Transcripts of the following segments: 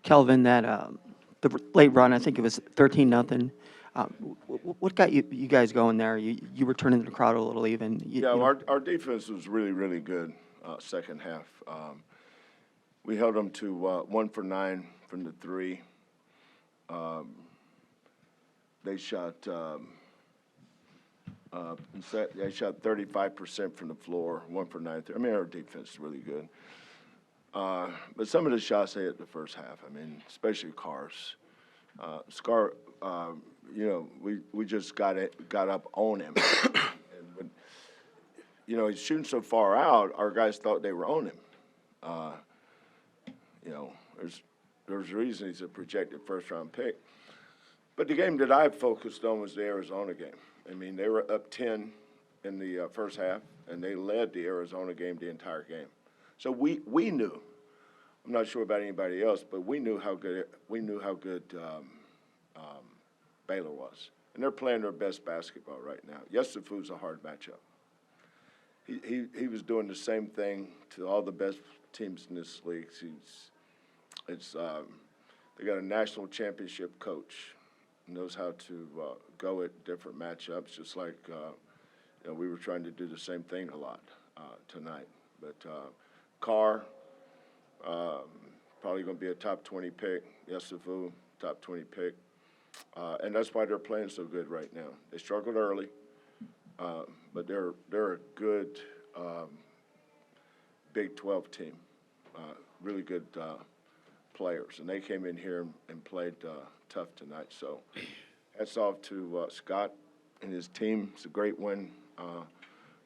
Kelvin, that the late run, I think it was 13-0. What got you guys going there? You were turning the crowd a little even. Yeah, our defense was really, really good second half. We held them to 1 for 9 from the three. They shot 35% from the floor, 1 for 9. I mean, our defense is really good. But some of the shots they hit the first half, I mean, especially Cars. We just got up on him. And when, he's shooting so far out, our guys thought they were on him. There's a reason he's a projected first-round pick. But the game that I focused on was the Arizona game. I mean, they were up 10 in the first half, and they led the Arizona game the entire game. So we knew. I'm not sure about anybody else, but we knew how good Baylor was, and they're playing their best basketball right now. Yesufu's a hard matchup. He was doing the same thing to all the best teams in this league. They got a national championship coach, knows how to go at different matchups, just like we were trying to do the same thing a lot tonight. But Carr, probably going to be a top 20 pick. Yesufu, top 20 pick. And that's why they're playing so good right now. They struggled early, but they're a good Big 12 team, really good players. And they came in here and played tough tonight. So hats off to Scott and his team. It's a great win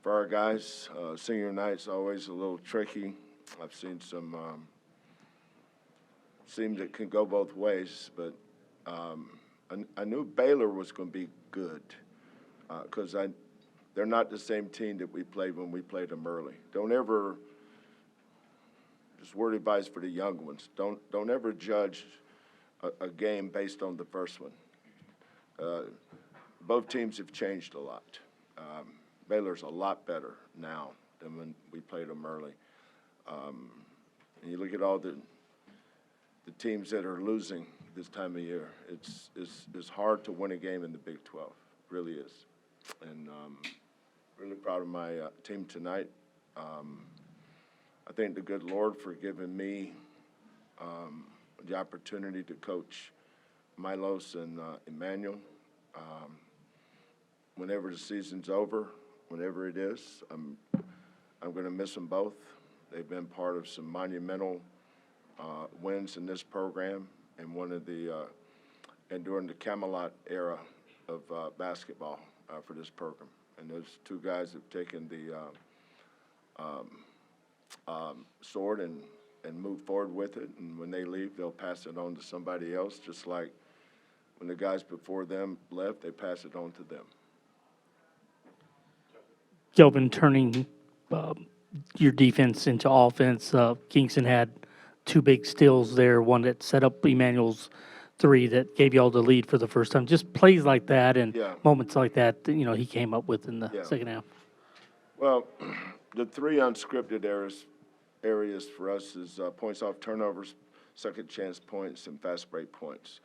for our guys. Senior night's always a little tricky. I've seen some seems it can go both ways, but I knew Baylor was going to be good because they're not the same team that we played when we played them early. Don't ever, just word advice for the young ones, don't ever judge a game based on the first one. Both teams have changed a lot. Baylor's a lot better now than when we played them early. And you look at all the teams that are losing this time of year. It's hard to win a game in the Big 12. It really is. And really proud of my team tonight. I thank the good Lord for giving me the opportunity to coach Milos and Emanuel. Whenever the season's over, whenever it is, I'm going to miss them both. They've been part of some monumental wins in this program and and during the Camelot era of basketball for this program. And those two guys have taken the sword and moved forward with it. And when they leave, they'll pass it on to somebody else, just like when the guys before them left, they pass it on to them. Kelvin, turning your defense into offense, Kingston had two big steals there, one that set up Emanuel's three that gave you all the lead for the first time. Just plays like that and moments like that, he came up with in the second half. Well, the three unscripted areas for us is points off turnovers, second chance points, and fast break points.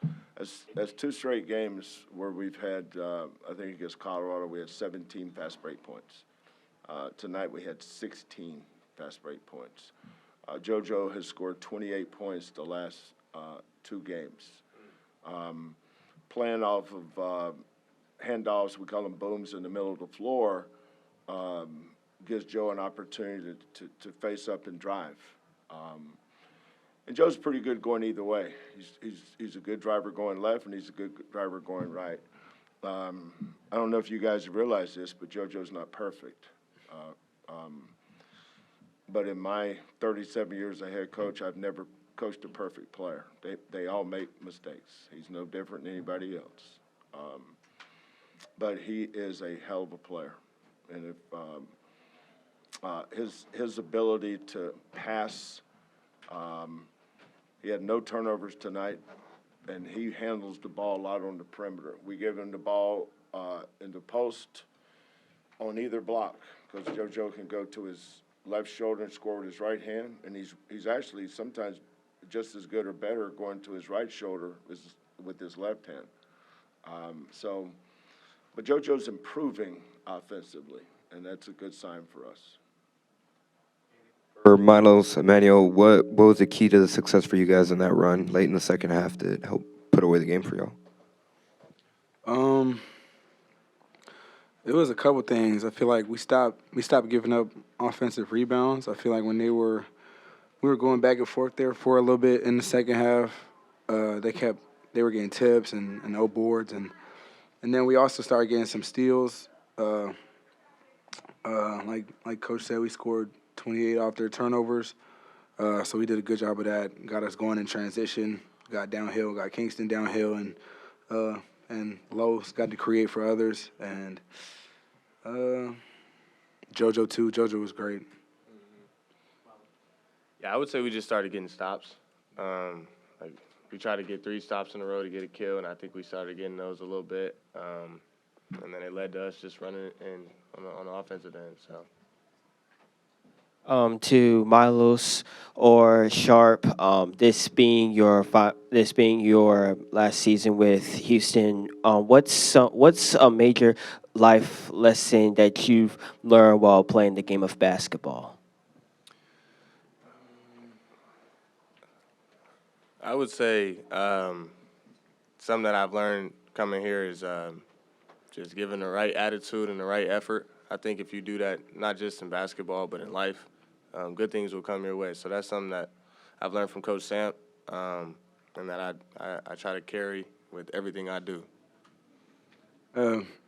That's two straight games where we've had, I think against Colorado, we had 17 fast break points. Tonight we had 16 fast break points. JoJo has scored 28 points the last two games. Playing off of handoffs, we call them booms in the middle of the floor, gives Joe an opportunity to face up and drive. And Joe's pretty good going either way. He's a good driver going left, and he's a good driver going right. I don't know if you guys have realized this, but JoJo's not perfect. But in my 37 years as a head coach, I've never coached a perfect player. They all make mistakes. He's no different than anybody else. But he is a hell of a player. And if his ability to pass, he had no turnovers tonight, and he handles the ball a lot on the perimeter. We give him the ball in the post on either block because JoJo can go to his left shoulder and score with his right hand, and he's actually sometimes just as good or better going to his right shoulder with his left hand. But JoJo's improving offensively, and that's a good sign for us. For Milos, Emanuel, what was the key to the success for you guys in that run late in the second half that helped put away the game for y'all? It was a couple things. I feel like we stopped giving up offensive rebounds. I feel like when we were going back and forth there for a little bit in the second half, they were getting tips and no boards, and then we also started getting some steals. Like Coach said, we scored 28 off their turnovers, so we did a good job of that. Got us going in transition, got downhill, got Kingston downhill, and Lowe's got to create for others, and JoJo too. JoJo was great. Yeah, I would say we just started getting stops. We tried to get 3 stops in a row to get a kill, and I think we started getting those a little bit. And then it led to us just running in on the offensive end. So. To Milos or Sharp, this being your last season with Houston, what's a major life lesson that you've learned while playing the game of basketball? I would say something that I've learned coming here is just giving the right attitude and the right effort. I think if you do that, not just in basketball but in life, good things will come your way. So that's something that I've learned from Coach Samp, and that I try to carry with everything I do.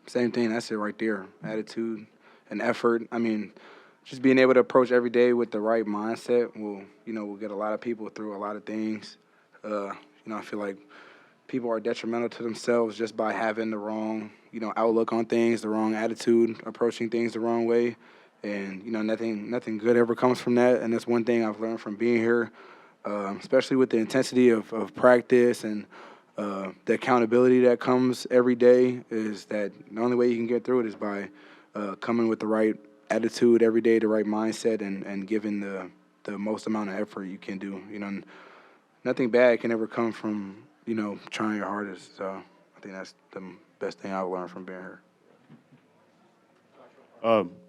Same thing. That's it right there. Attitude and effort. I mean, just being able to approach every day with the right mindset will get a lot of people through a lot of things. I feel like people are detrimental to themselves just by having the wrong, outlook on things, the wrong attitude, approaching things the wrong way. And, nothing good ever comes from that. And that's one thing I've learned from being here, especially with the intensity of practice and the accountability that comes every day, is that the only way you can get through it is by coming with the right attitude every day, the right mindset, and giving the most amount of effort you can do. Nothing bad can ever come from, trying your hardest. So I think that's the best thing I've learned from being here.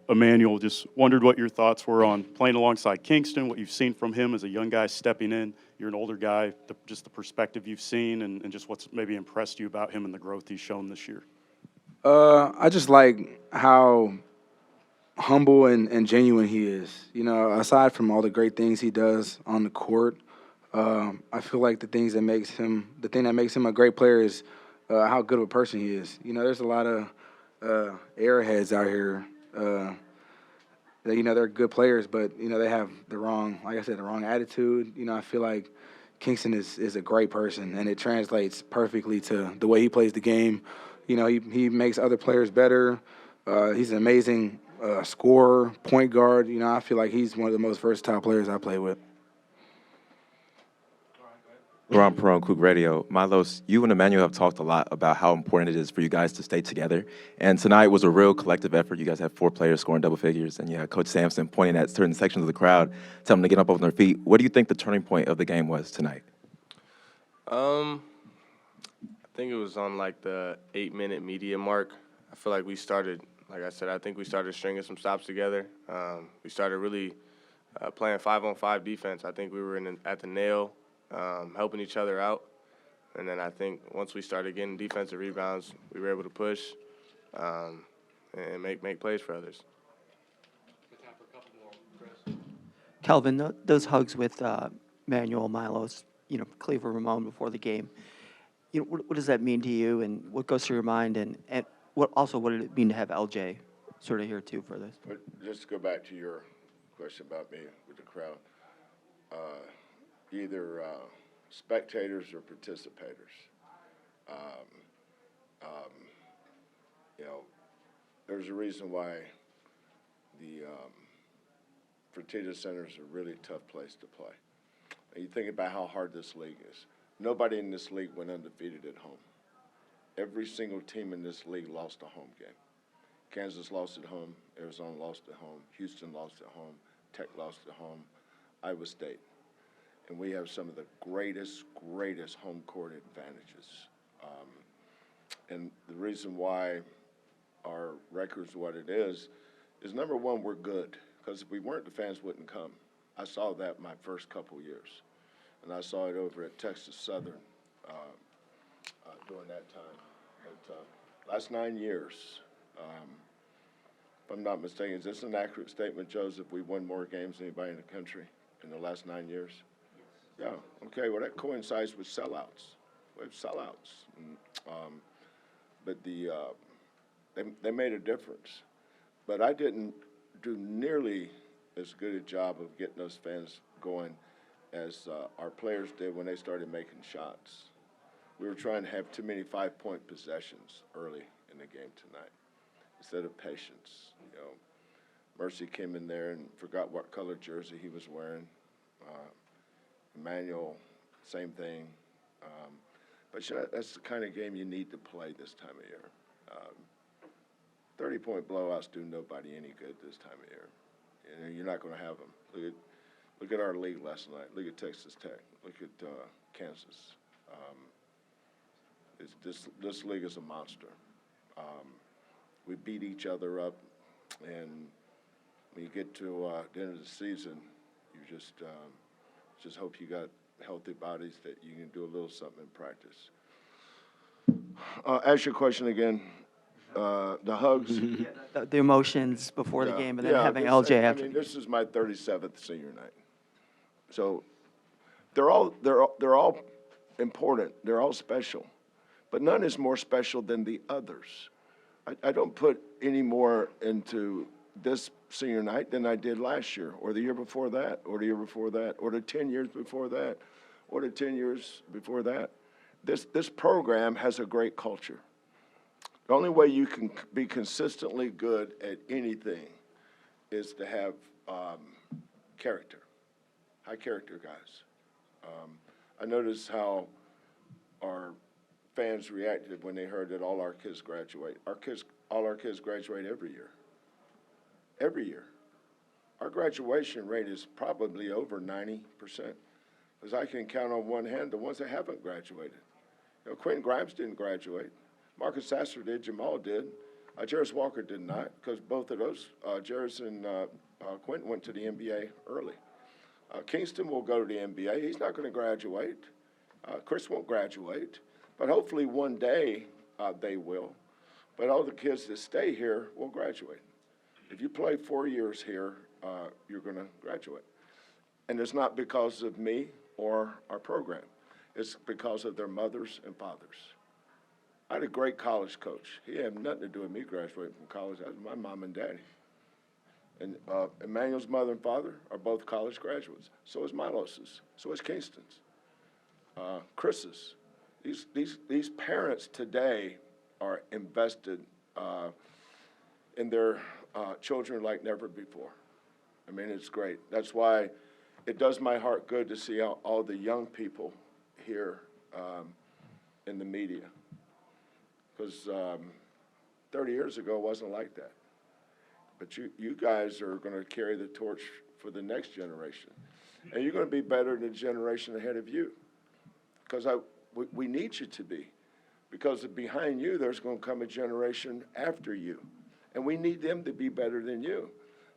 Emanuel, just wondered what your thoughts were on playing alongside Kingston, what you've seen from him as a young guy stepping in. You're an older guy, just the perspective you've seen and just what's maybe impressed you about him and the growth he's shown this year. I just like how humble and genuine he is. Aside from all the great things he does on the court, I feel like the thing that makes him a great player is how good of a person he is. There's a lot of airheads out here. They're good players, but they have the wrong attitude. I feel like Kingston is a great person, and it translates perfectly to the way he plays the game. He makes other players better. He's an amazing scorer, point guard. I feel like he's one of the most versatile players I play with. Ron Perone, Coug Radio. Milos, you and Emanuel have talked a lot about how important it is for you guys to stay together. And tonight was a real collective effort. You guys had 4 players scoring double figures. And you had Coach Sampson pointing at certain sections of the crowd, telling them to get up on their feet. What do you think the turning point of the game was tonight? I think it was on like the 8-minute media mark. I feel like we started, like I said, I think we started stringing some stops together. We started really playing 5-on-5 defense. I think we were at the nail, helping each other out. And then I think once we started getting defensive rebounds, we were able to push and make plays for others. Kelvin, those hugs with Manuel, Milos, Cleaver, Ramon before the game, what does that mean to you, and what goes through your mind, and what did it mean to have LJ sort of here too for this? But just to go back to your question about me with the crowd, either spectators or participators. There's a reason why the Fertitta Center is a really tough place to play. And you think about how hard this league is. Nobody in this league went undefeated at home. Every single team in this league lost a home game. Kansas lost at home, Arizona lost at home, Houston lost at home, Tech lost at home, Iowa State. and we have some of the greatest home court advantages. And the reason why our record's what it is number one, we're good. Because if we weren't, the fans wouldn't come. I saw that my first couple years. And I saw it over at Texas Southern during that time. But last 9 years, if I'm not mistaken, is this an accurate statement, Joseph? We won more games than anybody in the country in the last 9 years? Yes. Yeah, okay, well, that coincides with sellouts. We have sellouts. And, but they made a difference. But I didn't do nearly as good a job of getting those fans going as our players did when they started making shots. We were trying to have too many 5-point possessions early in the game tonight instead of patience. You know, Mercy came in there and forgot what color jersey he was wearing. Emanuel, same thing. But you know, that's the kind of game you need to play this time of year. 30-point blowouts do nobody any good this time of year. You know, you're not going to have them. Look at our league last night. Look at Texas Tech. Look at Kansas. This league is a monster. We beat each other up, and when you get to the end of the season, you just hope you got healthy bodies that you can do a little something in practice. Ask your question again. The hugs. The emotions before the game, and then having LJ after. I mean, this is my 37th senior night, so they're all important. They're all special, but none is more special than the others. I don't put any more into this senior night than I did last year, or the year before that, or the year before that, or the 10 years before that, or the 10 years before that. This program has a great culture. The only way you can be consistently good at anything is to have character, high character guys. I noticed how our fans reacted when they heard that all our kids graduate. All our kids graduate every year. Every year. Our graduation rate is probably over 90%, because I can count on one hand the ones that haven't graduated. You know, Quentin Grimes didn't graduate. Marcus Sasser did, Jamal did. Jarris Walker did not, because both of those, Jarris and Quentin, went to the NBA early. Kingston will go to the NBA. He's not going to graduate. Chris won't graduate, but hopefully one day they will. But all the kids that stay here will graduate. If you play 4 years here, you're going to graduate. And it's not because of me or our program. It's because of their mothers and fathers. I had a great college coach. He had nothing to do with me graduating from college. That was my mom and daddy. And Emanuel's mother and father are both college graduates. So is Milos's. So is Kingston's. Chris's. These parents today are invested in their children like never before. I mean, it's great. That's why it does my heart good to see all the young people here in the media. Because 30 years ago, it wasn't like that. But you guys are going to carry the torch for the next generation. And you're going to be better than the generation ahead of you. Because we need you to be. Because behind you, there's going to come a generation after you. And we need them to be better than you.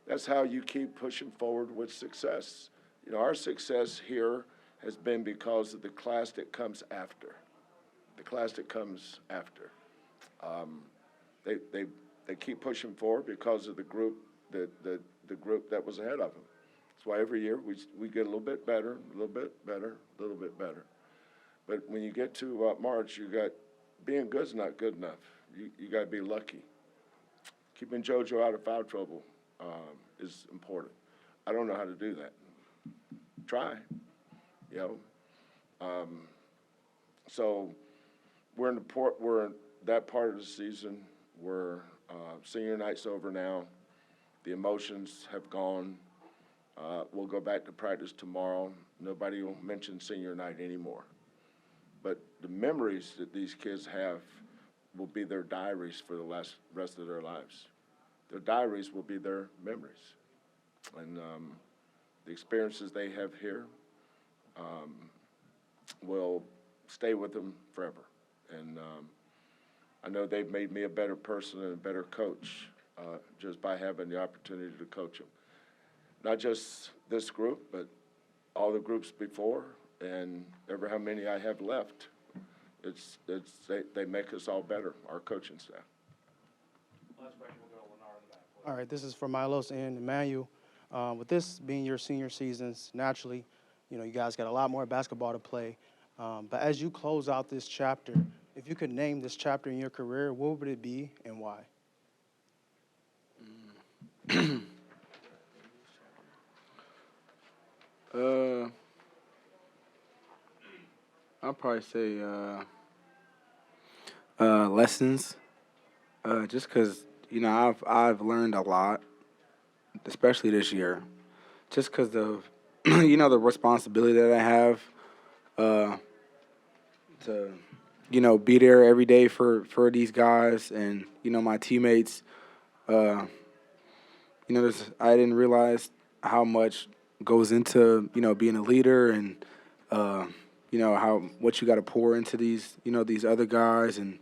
That's how you keep pushing forward with success. You know, our success here has been because of the class that comes after. The class that comes after. They keep pushing forward because of the group the group that was ahead of them. That's why every year we get a little bit better, a little bit better, a little bit better. But when you get to March, you got being good's not good enough. You got to be lucky. Keeping JoJo out of foul trouble is important. I don't know how to do that. Try, you know. So we're in that part of the season where senior night's over now. The emotions have gone. We'll go back to practice tomorrow. Nobody will mention senior night anymore. But the memories that these kids have will be their diaries for the rest of their lives. Their diaries will be their memories. And the experiences they have here, will stay with them forever. And I know they've made me a better person and a better coach just by having the opportunity to coach them. Not just this group, but all the groups before and ever how many I have left. They make us all better, our coaching staff. All right, this is for Milos and Emanuel. With this being your senior seasons, naturally, you guys got a lot more basketball to play. But as you close out this chapter, if you could name this chapter in your career, what would it be and why? I'll probably say lessons. Just because I've learned a lot, especially this year. Just because of the responsibility that I have to be there every day for these guys and my teammates. I didn't realize how much goes into being a leader and how what you got to pour into these these other guys and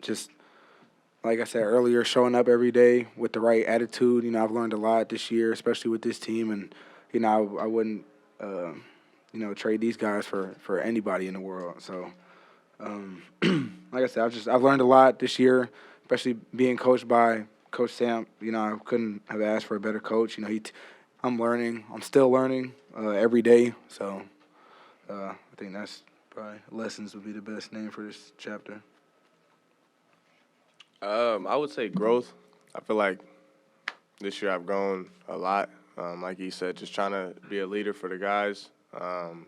just like I said earlier, showing up every day with the right attitude. I've learned a lot this year, especially with this team, and I wouldn't trade these guys for anybody in the world. So like I said, I've learned a lot this year, especially being coached by Coach Samp. I couldn't have asked for a better coach. I'm still learning every day. So I think that's probably lessons would be the best name for this chapter. I would say growth. I feel like this year I've grown a lot. Like he said, just trying to be a leader for the guys. Trying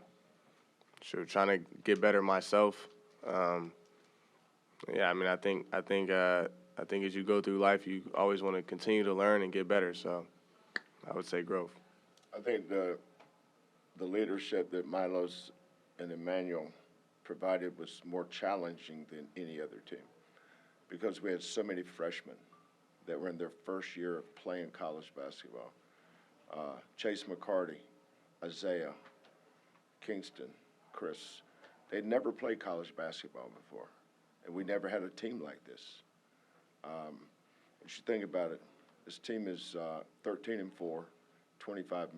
to get better myself. Yeah, I mean, I think as you go through life, you always want to continue to learn and get better. So I would say growth. I think the leadership that Milos and Emanuel provided was more challenging than any other team because we had so many freshmen that were in their first year of playing college basketball. Chase McCarty, Isaiah, Kingston, Chris. They'd never played college basketball before, and we never had a team like this. You should think about it. This team is 13-4, 25-5.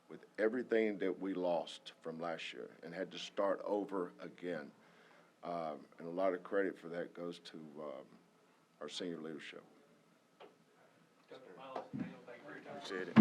With everything that we lost from last year and had to start over again. And a lot of credit for that goes to our senior leadership. Appreciate it.